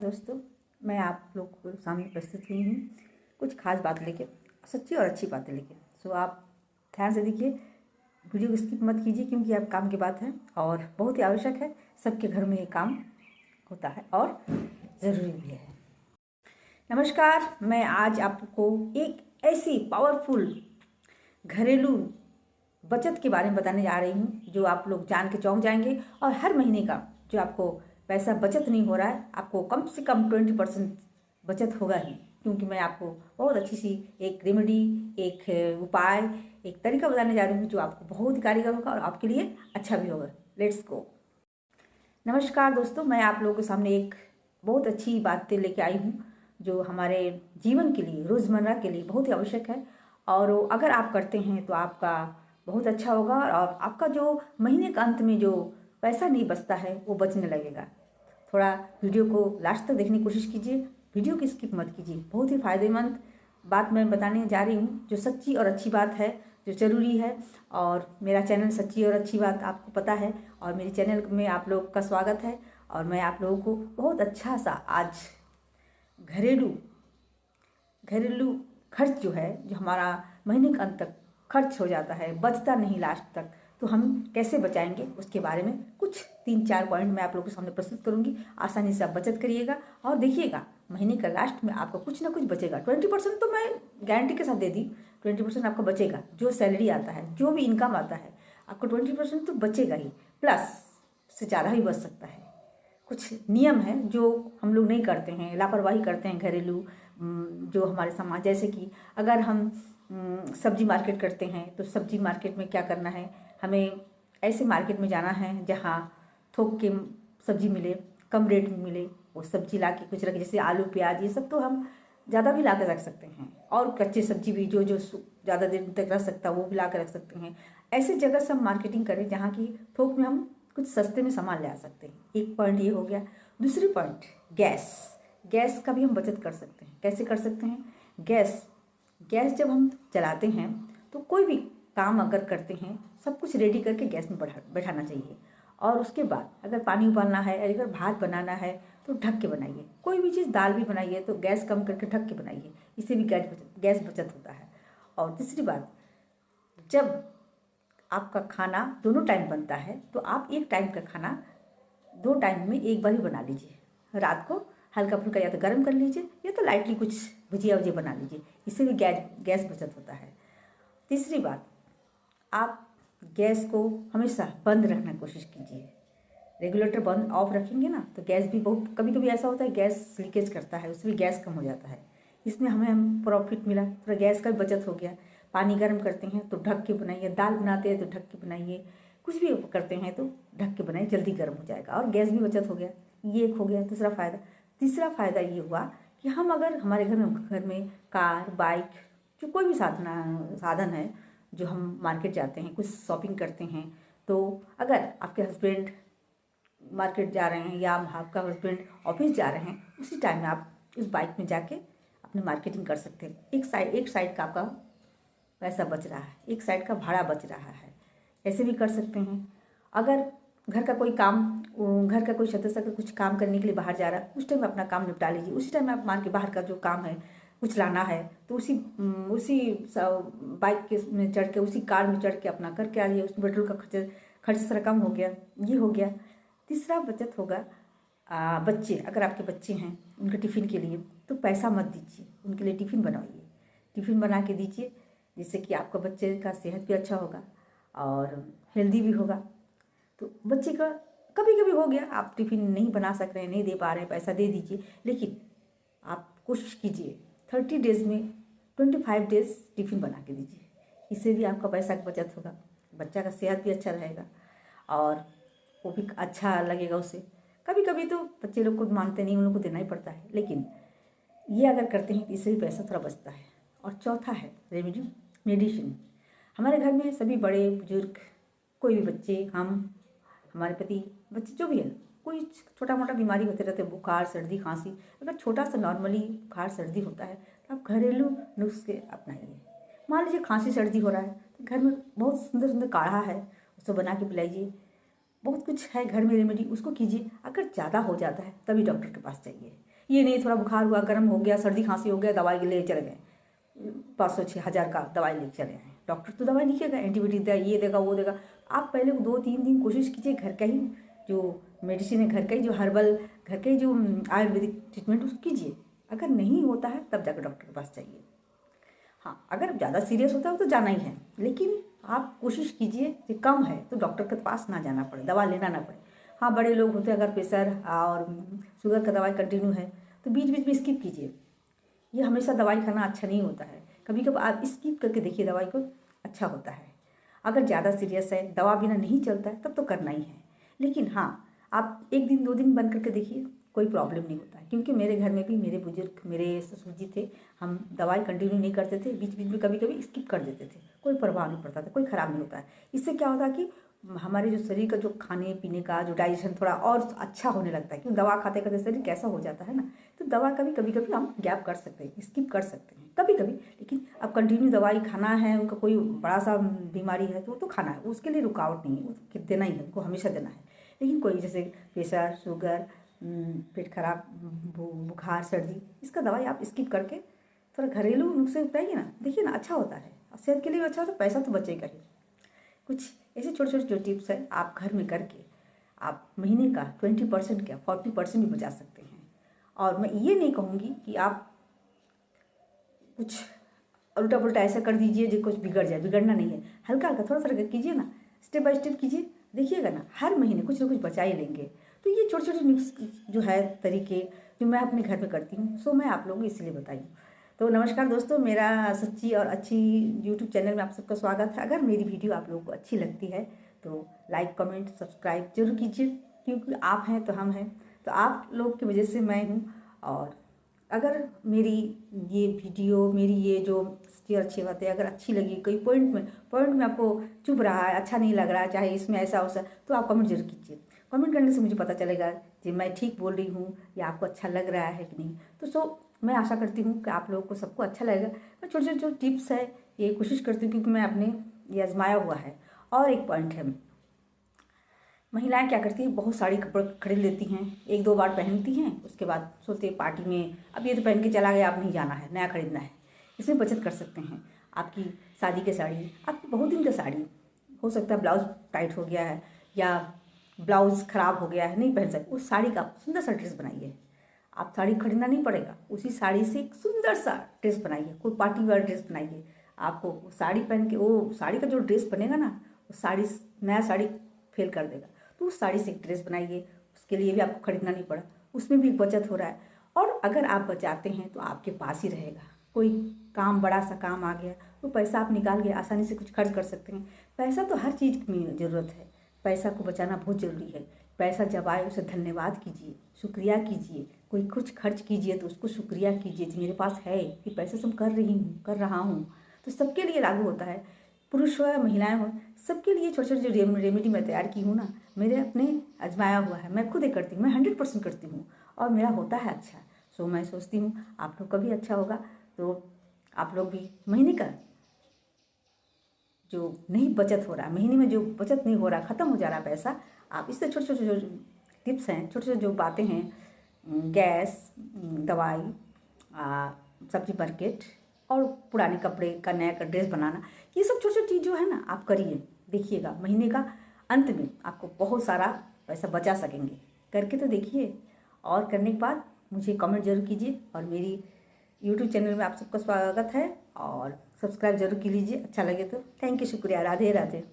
दोस्तों, मैं आप लोग को सामने प्रस्तुत हुई हूँ कुछ खास बात लेके, सच्ची और अच्छी बातें लेके। सो आप ध्यान से देखिए, वीडियो को स्किप मत कीजिए क्योंकि आप काम की बात है और बहुत ही आवश्यक है। सबके घर में ये काम होता है और ज़रूरी भी है। नमस्कार, मैं आज आपको एक ऐसी पावरफुल घरेलू बचत के बारे में बताने जा रही हूँ जो आप लोग जान के चौंक जाएंगे। और हर महीने का जो आपको पैसा बचत नहीं हो रहा है, आपको कम से कम 20% बचत होगा ही, क्योंकि मैं आपको बहुत अच्छी सी एक रेमेडी, एक उपाय, एक तरीका बताने जा रही हूँ जो आपको बहुत ही कारगर होगा और आपके लिए अच्छा भी होगा। Let's go. नमस्कार दोस्तों, मैं आप लोगों के सामने एक बहुत अच्छी बातें लेके आई हूँ जो हमारे जीवन के लिए, रोज़मर्रा के लिए बहुत ही आवश्यक है। और अगर आप करते हैं तो आपका बहुत अच्छा होगा और आपका जो महीने का अंत में जो पैसा नहीं बचता है वो बचने लगेगा। थोड़ा वीडियो को लास्ट तक देखने की कोशिश कीजिए, वीडियो की स्किप मत कीजिए। बहुत ही फायदेमंद बात मैं बताने जा रही हूँ जो सच्ची और अच्छी बात है, जो ज़रूरी है। और मेरा चैनल सच्ची और अच्छी बात आपको पता है और मेरे चैनल में आप लोग का स्वागत है। और मैं आप लोगों को बहुत अच्छा सा आज घरेलू घरेलू खर्च जो है, जो हमारा महीने के अंत तक खर्च हो जाता है, बचता नहीं लास्ट तक, तो हम कैसे बचाएंगे उसके बारे में कुछ 3-4 पॉइंट मैं आप लोगों के सामने प्रस्तुत करूंगी। आसानी से आप बचत करिएगा और देखिएगा महीने का लास्ट में आपको कुछ ना कुछ बचेगा। 20% तो मैं गारंटी के साथ दे दी, 20% आपका बचेगा। जो सैलरी आता है, जो भी इनकम आता है, आपको 20% तो बचेगा ही, प्लस से ज़्यादा भी बच सकता है। कुछ नियम है जो हम लोग नहीं करते हैं, लापरवाही करते हैं घरेलू जो हमारे समाज, जैसे कि अगर हम सब्जी मार्केट करते हैं तो सब्जी मार्केट में क्या करना है, हमें ऐसे मार्केट में जाना है जहाँ थोक के सब्जी मिले, कम रेट में मिले। वो सब्जी ला के कुछ रख, जैसे आलू प्याज ये सब तो हम ज़्यादा भी ला कर रख सकते हैं, और कच्चे सब्जी भी जो जो ज़्यादा देर तक रख सकता है वो भी ला कर रख सकते हैं। ऐसी जगह से हम मार्केटिंग करें जहाँ की थोक में हम कुछ सस्ते में सामान ले आ सकते हैं। एक पॉइंट ये हो गया। दूसरी पॉइंट, गैस का भी हम बचत कर सकते हैं। कैसे कर सकते हैं? गैस जब हम चलाते हैं तो कोई भी काम अगर करते हैं, सब कुछ रेडी करके गैस में बैठाना चाहिए। और उसके बाद अगर पानी उबालना है, अगर भात बनाना है तो ढक के बनाइए। कोई भी चीज़, दाल भी बनाइए तो गैस कम करके ढक के बनाइए, इससे भी गैस बचत होता है। और तीसरी बात, जब आपका खाना दोनों टाइम बनता है तो आप एक टाइम का खाना 2 टाइम में एक बार ही बना लीजिए। रात को हल्का फुल्का या तो गर्म कर लीजिए या तो लाइटली कुछ भुजिया वुजिया बना लीजिए, इससे भी गैस बचत होता है। तीसरी बात, आप गैस को हमेशा बंद रखने की कोशिश कीजिए। रेगुलेटर बंद ऑफ रखेंगे ना तो गैस भी बहुत, कभी कभी ऐसा होता है गैस लीकेज करता है, उससे भी गैस कम हो जाता है। इसमें हमें प्रॉफिट मिला, थोड़ा गैस का भी बचत हो गया। पानी गर्म करते हैं तो ढक के बनाइए, दाल बनाते हैं तो ढक के बनाइए, कुछ भी करते हैं तो ढक के बनाइए, जल्दी गर्म हो जाएगा और गैस भी बचत हो गया। ये एक हो गया दूसरा फ़ायदा। तीसरा फ़ायदा ये हुआ कि हम अगर हमारे घर में कार, बाइक, जो कोई भी साधन है, जो हम मार्केट जाते हैं, कुछ शॉपिंग करते हैं, तो अगर आपके हस्बैंड मार्केट जा रहे हैं या आपका हस्बैंड ऑफिस जा रहे हैं, उसी टाइम में आप उस बाइक में जाके अपनी मार्केटिंग कर सकते हैं। एक साइड का आपका पैसा बच रहा है, एक साइड का भाड़ा बच रहा है। ऐसे भी कर सकते हैं। अगर घर का कोई काम, घर का कोई सदस्य अगर कुछ काम करने के लिए बाहर जा रहा है, उस टाइम अपना काम निपटा लीजिए। उसी टाइम आप मार्केट बाहर का जो काम है, कुछ लाना है, तो उसी बाइक के में चढ़ के, उसी कार में चढ़ के अपना करके आ जाइए। उसमें पेट्रोल का खर्च थोड़ा कम हो गया। ये हो गया। तीसरा बचत होगा, बच्चे, अगर आपके बच्चे हैं, उनके टिफ़िन के लिए तो पैसा मत दीजिए, उनके लिए टिफ़िन बनवाइए, टिफ़िन बना के दीजिए, जिससे कि आपका बच्चे का सेहत भी अच्छा होगा और हेल्दी भी होगा। तो बच्चे का कभी कभी हो गया, आप टिफ़िन नहीं बना सक रहे हैं, नहीं दे पा रहे हैं, पैसा दे दीजिए, लेकिन आप कोशिश कीजिए 30 डेज़ में 25 डेज़ टिफ़िन बना के दीजिए। इससे भी आपका पैसा का बचत होगा, बच्चा का सेहत भी अच्छा रहेगा और वो भी अच्छा लगेगा उसे। कभी कभी तो बच्चे लोग को मानते नहीं, उन लोग को देना ही पड़ता है, लेकिन ये अगर करते हैं तो इससे भी पैसा थोड़ा बचता है। और चौथा है मेडिसिन। हमारे घर में सभी बड़े बुजुर्ग, कोई भी बच्चे, हम, हमारे पति, बच्चे जो भी है, कोई छोटा मोटा बीमारी होते रहते हैं, बुखार, सर्दी, खांसी। अगर छोटा सा नॉर्मली बुखार सर्दी होता है तो आप घरेलू नुस्खे अपनाइए। मान लीजिए खांसी सर्दी हो रहा है तो घर में बहुत सुंदर सुंदर काढ़ा है, उसको बना के पिलाइए। बहुत कुछ है घर में रेमेडी, उसको कीजिए। अगर ज़्यादा हो जाता है तभी डॉक्टर के पास जाइए। ये नहीं थोड़ा बुखार हुआ, गर्म हो गया, सर्दी खांसी हो गया, दवाई ले चले गए, 500-6,000 का दवाई ले चले आए। डॉक्टर तो दवाई लिखेगा, एंटीबायोटिक देगा, ये देगा वो देगा। आप पहले 2-3 दिन कोशिश कीजिए घर का ही जो मेडिसिन है, घर का ही जो हर्बल, घर का ही जो आयुर्वेदिक ट्रीटमेंट उसको कीजिए। अगर नहीं होता है तब जाकर डॉक्टर के पास जाइए। हाँ, अगर ज़्यादा सीरियस होता है तो जाना ही है, लेकिन आप कोशिश कीजिए कि कम है तो डॉक्टर के पास ना जाना पड़े, दवा लेना ना पड़े। हाँ, बड़े लोग होते हैं, अगर प्रेशर और शुगर का दवाई कंटिन्यू है तो बीच बीच में स्किप कीजिए। ये हमेशा दवाई खाना अच्छा नहीं होता है, कभी कभी आप स्किप करके देखिए दवाई को, अच्छा होता है। अगर ज़्यादा सीरियस है, दवा बिना नहीं चलता है, तब तो करना ही है। लेकिन हाँ, आप 1 दिन 2 दिन बंद करके देखिए, कोई प्रॉब्लम नहीं होता है। क्योंकि मेरे घर में भी मेरे बुजुर्ग, मेरे ससुर जी थे, हम दवाई कंटिन्यू नहीं करते थे, बीच बीच में कभी कभी स्किप कर देते थे, कोई प्रभाव नहीं पड़ता था, कोई ख़राब नहीं होता है। इससे क्या होता है कि हमारे जो शरीर का जो खाने पीने का जो डाइजेशन थोड़ा और अच्छा होने लगता है। क्योंकि दवा खाते खाते शरीर कैसा हो जाता है ना, तो दवा कभी कभी हम गैप कर सकते हैं, स्किप कर सकते हैं कभी कभी। लेकिन अब कंटिन्यू दवाई खाना है, उनका कोई बड़ा सा बीमारी है तो खाना है, उसके लिए रुकावट नहीं है, वो देना ही है, उनको हमेशा देना है। लेकिन कोई जैसे प्रेशर, शुगर, पेट खराब, बुखार, सर्दी, इसका दवाई आप स्किप करके थोड़ा घरेलू नुस्खे अपनाइए ना, देखिए ना, अच्छा होता है और सेहत के लिए भी अच्छा होता है, पैसा तो बचेगा ही। कुछ ऐसे छोटे छोटे जो टिप्स हैं आप घर में करके आप महीने का 20% क्या 40% भी बचा सकते हैं। और मैं ये नहीं कहूँगी कि आप कुछ उल्टा पुल्टा ऐसा कर दीजिए जो कुछ बिगड़ जाए, बिगड़ना नहीं है। हल्का हल्का थोड़ा थोड़ा कीजिए ना, स्टेप बाय स्टेप कीजिए, देखिएगा ना हर महीने कुछ ना कुछ बचा ही लेंगे। तो ये छोटे छोटे नुस्ख जो है, तरीके जो मैं अपने घर में करती हूँ, सो मैं आप लोगों को इसलिए बताई हूँ। तो नमस्कार दोस्तों, मेरा सच्ची और अच्छी यूट्यूब चैनल में आप सबका स्वागत है। अगर मेरी वीडियो आप लोगों को अच्छी लगती है तो लाइक, कमेंट, सब्सक्राइब जरूर कीजिए, क्योंकि आप हैं तो हम हैं, तो आप लोग की वजह से मैं हूँ। और अगर मेरी ये वीडियो, मेरी ये जो सच्ची और अच्छी बातें अगर अच्छी लगी, कोई पॉइंट में आपको चुभ रहा है, अच्छा नहीं लग रहा है, चाहे इसमें ऐसा हो सा, तो आप कमेंट जरूर कीजिए। कमेंट करने से मुझे पता चलेगा कि मैं ठीक बोल रही हूँ या आपको अच्छा लग रहा है कि नहीं। तो मैं आशा करती हूँ कि आप लोगों को सबको अच्छा लगेगा। मैं छोटे छोटे जो टिप्स है ये कोशिश करती हूँ, क्योंकि मैं अपने ये आजमाया हुआ है। और एक पॉइंट है, महिलाएं क्या करती हैं, बहुत साड़ी कपड़े खरीद लेती हैं, 1-2 बार पहनती हैं, उसके बाद सोचते हैं पार्टी में अब ये तो पहन के चला गया, अब नहीं जाना है, नया खरीदना है। इसमें बचत कर सकते हैं। आपकी शादी की साड़ी, आपकी बहुत दिन की साड़ी, हो सकता है ब्लाउज टाइट हो गया है या ब्लाउज ख़राब हो गया है, नहीं पहन सकते, उस साड़ी का सुंदर सा ड्रेस बनाइए। आप साड़ी खरीदना नहीं पड़ेगा, उसी साड़ी से एक सुंदर सा ड्रेस बनाइए, कोई पार्टी वेयर ड्रेस बनाइए। आपको साड़ी पहन के वो साड़ी का जो ड्रेस बनेगा ना, वो साड़ी, नया साड़ी फेल कर देगा। तो उस साड़ी से एक ड्रेस बनाइए, उसके लिए भी आपको खरीदना नहीं पड़ा, उसमें भी बचत हो रहा है। और अगर आप बचाते हैं तो आपके पास ही रहेगा। कोई काम, बड़ा सा काम आ गया तो पैसा आप निकाल के आसानी से कुछ खर्च कर सकते हैं। पैसा तो हर चीज़ में ज़रूरत है, पैसा को बचाना बहुत ज़रूरी है। पैसा जब आए उसे धन्यवाद कीजिए, शुक्रिया कीजिए। कोई कुछ खर्च कीजिए तो उसको शुक्रिया कीजिए कि मेरे पास है, कि पैसे से कर रहा हूँ। तो सबके लिए लागू होता है, पुरुष हो या महिलाएं हो, सबके लिए छोटे छोटे जो रेमेडी मैं तैयार की हूँ ना, मेरे अपने आजमाया हुआ है, मैं खुद ही करती हूँ, मैं 100% करती हूँ और मेरा होता है अच्छा। सो मैं सोचती हूँ आप लोग का भी अच्छा होगा। तो आप लोग भी महीने का जो नहीं बचत हो रहा, महीने में जो बचत नहीं हो रहा, ख़त्म हो जा रहा पैसा, आप इससे छोटे छोटे जो टिप्स हैं, छोटे छोटे जो बातें हैं, गैस, दवाई, सब्जी मार्केट और पुराने कपड़े का नया का ड्रेस बनाना, ये सब छोटी छोटी चीज़ जो है ना आप करिए, देखिएगा महीने का अंत में आपको बहुत सारा पैसा बचा सकेंगे। करके तो देखिए, और करने के बाद मुझे कमेंट जरूर कीजिए। और मेरी यूट्यूब चैनल में आप सबका स्वागत है और सब्सक्राइब जरूर की लीजिए, अच्छा लगे तो। थैंक यू, शुक्रिया, राधे राधे।